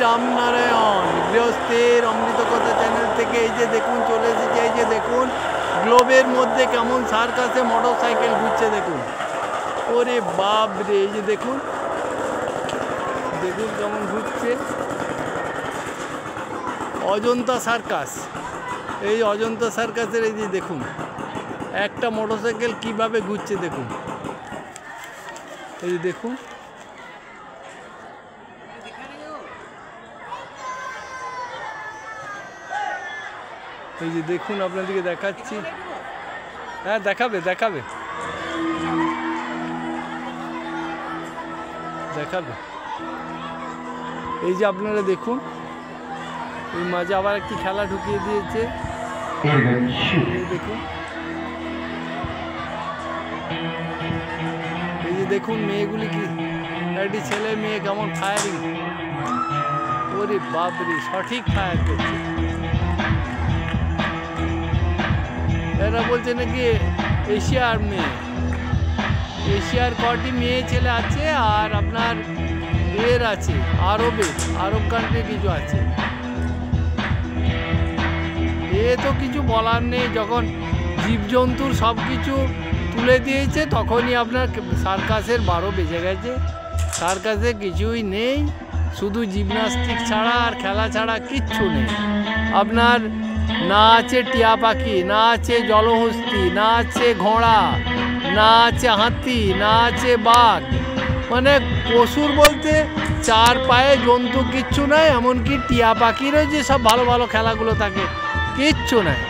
রামনারায়ণ গৃহস্থের অমৃত কথা চ্যানেল থেকে এই যে দেখুন চলে এসেছে। এই যে দেখুন গ্লোবের মধ্যে কেমন সার্কাসে মোটর সাইকেল ঘুরছে দেখুন। ওরে বাপ রে, এই যে দেখুন দেখুন কেমন ঘুরছে অজন্তা সার্কাস। এই অজন্তা সার্কাসের এই যে দেখুন একটা মোটর সাইকেল কীভাবে ঘুরছে দেখুন। এই যে দেখুন এই যে দেখুন আপনাদেরকে দেখাচ্ছি। হ্যাঁ দেখাবে দেখাবে দেখাবে। এই যে আপনারা দেখুন এই মাঝে আবার একটি খেলা ঢুকিয়ে দিয়েছে। দেখুন এই যে দেখুন মেয়েগুলি কি একটি ছেলে মেয়ে কেমন ফায়ারিং। ওরে বাপরে সঠিক ফায়ার করছে। এরা বলছে নাকি এশিয়ার মেয়ে, এশিয়ার কটি মেয়ে ছেলে আছে আর আপনার এর আছে আরব কান্ট্রি কিছু আছে। এ তো কিছু বলার নেই, যখন জীবজন্তুর সব কিছু তুলে দিয়েছে তখনই আপনার সার্কাসের 12 বেজে গেছে। সার্কাসে কিছুই নেই, শুধু জিমনাস্টিক ছাড়া আর খেলা ছাড়া কিচ্ছু নেই। আপনার না আছে টিয়া পাখি, না আছে জলহস্তি, না আছে ঘোড়া, না আছে হাতি, না আছে বাঘ। মানে পশুর বলতে 4 পায়ে জন্তু কিচ্ছু নাই। এমনকি টিয়া পাখিরও যে সব ভালো ভালো খেলাগুলো থাকে কিচ্ছু নাই।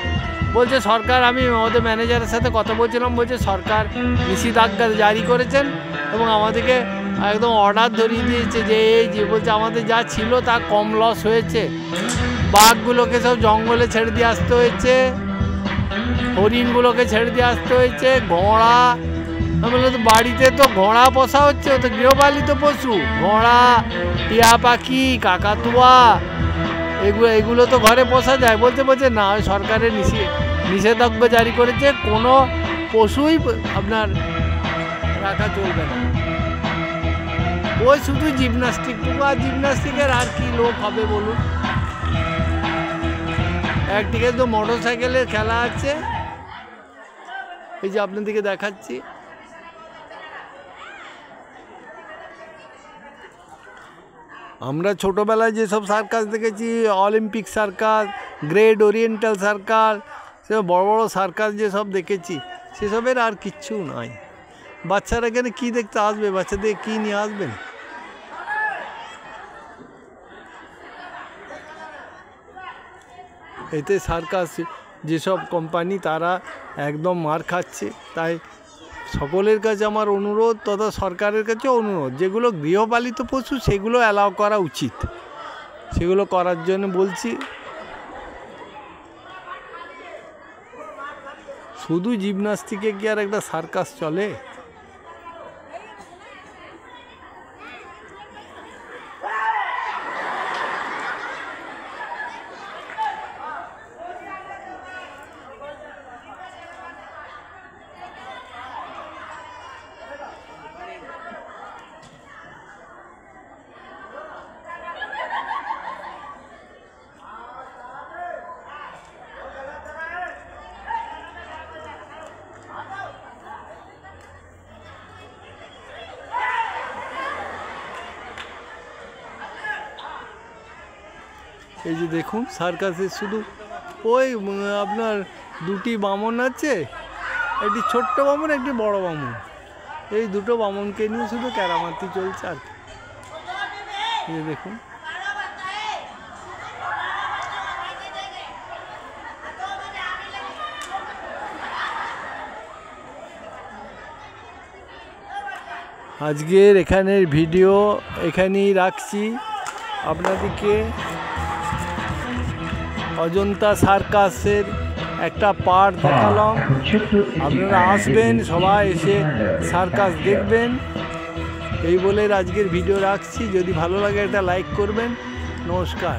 বলছে সরকার, আমি আমাদের ম্যানেজারের সাথে কথা বলছিলাম, বলছে সরকার নিষেধাজ্ঞা জারি করেছেন এবং আমাদেরকে একদম অর্ডার ধরিয়ে দিয়েছে যে এই যে বলছে আমাদের যা ছিল তা কম লস হয়েছে। বাঘগুলোকে সব জঙ্গলে ছেড়ে দিয়ে আসতে হয়েছে, হরিণগুলোকে ছেড়ে দিয়ে আসতে হয়েছে, ঘোড়া বলে তো বাড়িতে তো ঘোড়া পোষা হচ্ছে, ও তো গৃহপালিত পশু। ঘোড়া, টিয়া পাখি, কাকাতুয়া এগুলো তো ঘরে পোষা যায়। বলছে না, সরকারের নিষেধাজ্ঞা জারি করেছে, কোনো পশুই আপনার রাখা চলবে না। ওই শুধু জিমনাস্টিকটুকু, আর জিমনাস্টিকের আর কি লোক হবে বলুন। একদিকে তো মোটর সাইকেলের খেলা আছে, এই যে আপনাদেরকে দেখাচ্ছি। আমরা ছোটোবেলায় যেসব সার্কাস দেখেছি, Olympic circus, great oriental circus, সেসব বড় বড় সার্কাস যেসব দেখেছি সেসবের আর কিচ্ছু নাই। বাচ্চারা এখানে কী দেখতে আসবে? বাচ্চাদের কী নিয়ে আসবেন? এতে সার্কাস যেসব কোম্পানি তারা একদম মার খাচ্ছে। তাই সকলের কাছে আমার অনুরোধ, তথা সরকারের কাছে অনুরোধ, যেগুলো গৃহপালিত পশু সেগুলো অ্যালাউ করা উচিত, সেগুলো করার জন্য বলছি। শুধু জিমনাস্টিকে কি আর একটা সার্কাস চলে? এই যে দেখুন সার্কাসে শুধু ওই আপনার 2টি বামন আছে, একটি ছোট্ট বামন একটি বড় বামন। এই দুটো বামনকে নিয়ে শুধু কেরামাতি চলছে আর কি। এই দেখুন আজকের এখানের ভিডিও এখানেই রাখছি। আপনাদেরকে অজন্তা সার্কাসের একটা পার্ট দেখালাম। আপনারা আসবেন, সবাই এসে সার্কাস দেখবেন। এই বলে আজকের ভিডিও রাখছি। যদি ভালো লাগে একটা লাইক করবেন। নমস্কার।